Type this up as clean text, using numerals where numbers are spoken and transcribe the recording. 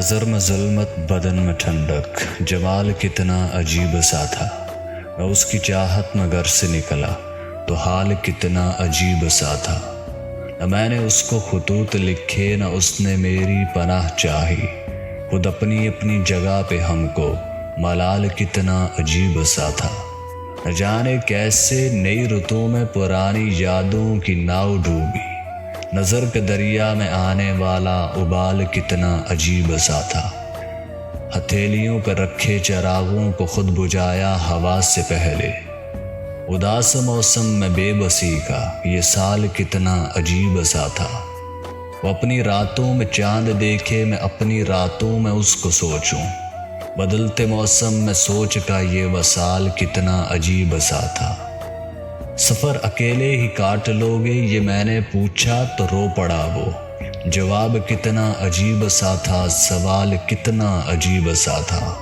نظر میں ظلمت بدن میں ٹھنڈک، جمال کتنا عجیب سا تھا۔ میں اس کی چاہت میں گھر سے نکلا تو حال کتنا عجیب سا تھا۔ نہ میں نے اس کو خطوط لکھے نہ اس نے میری پناہ چاہی، خود اپنی اپنی جگہ پہ ہم کو ملال کتنا عجیب سا تھا۔ نہ جانے کیسے نئی رتوں میں پرانی یادوں کی ناؤ ڈوبی، نظر کے دریا میں آنے والا ابال کتنا عجیب سا تھا۔ ہتھیلیوں پہ رکھے چراغوں کو خود بجھایا ہوا سے پہلے، اداس موسم میں بے بسی کا یہ سال کتنا عجیب سا تھا۔ وہ اپنی راتوں میں چاند دیکھے، میں اپنی راتوں میں اس کو سوچوں، بدلتے موسم میں سوچ کا یہ وصال کتنا عجیب سا تھا۔ سفر اکیلے ہی کاٹ لو گے یہ میں نے پوچھا تو رو پڑا وہ، جواب کتنا عجیب سا تھا، سوال کتنا عجیب سا تھا۔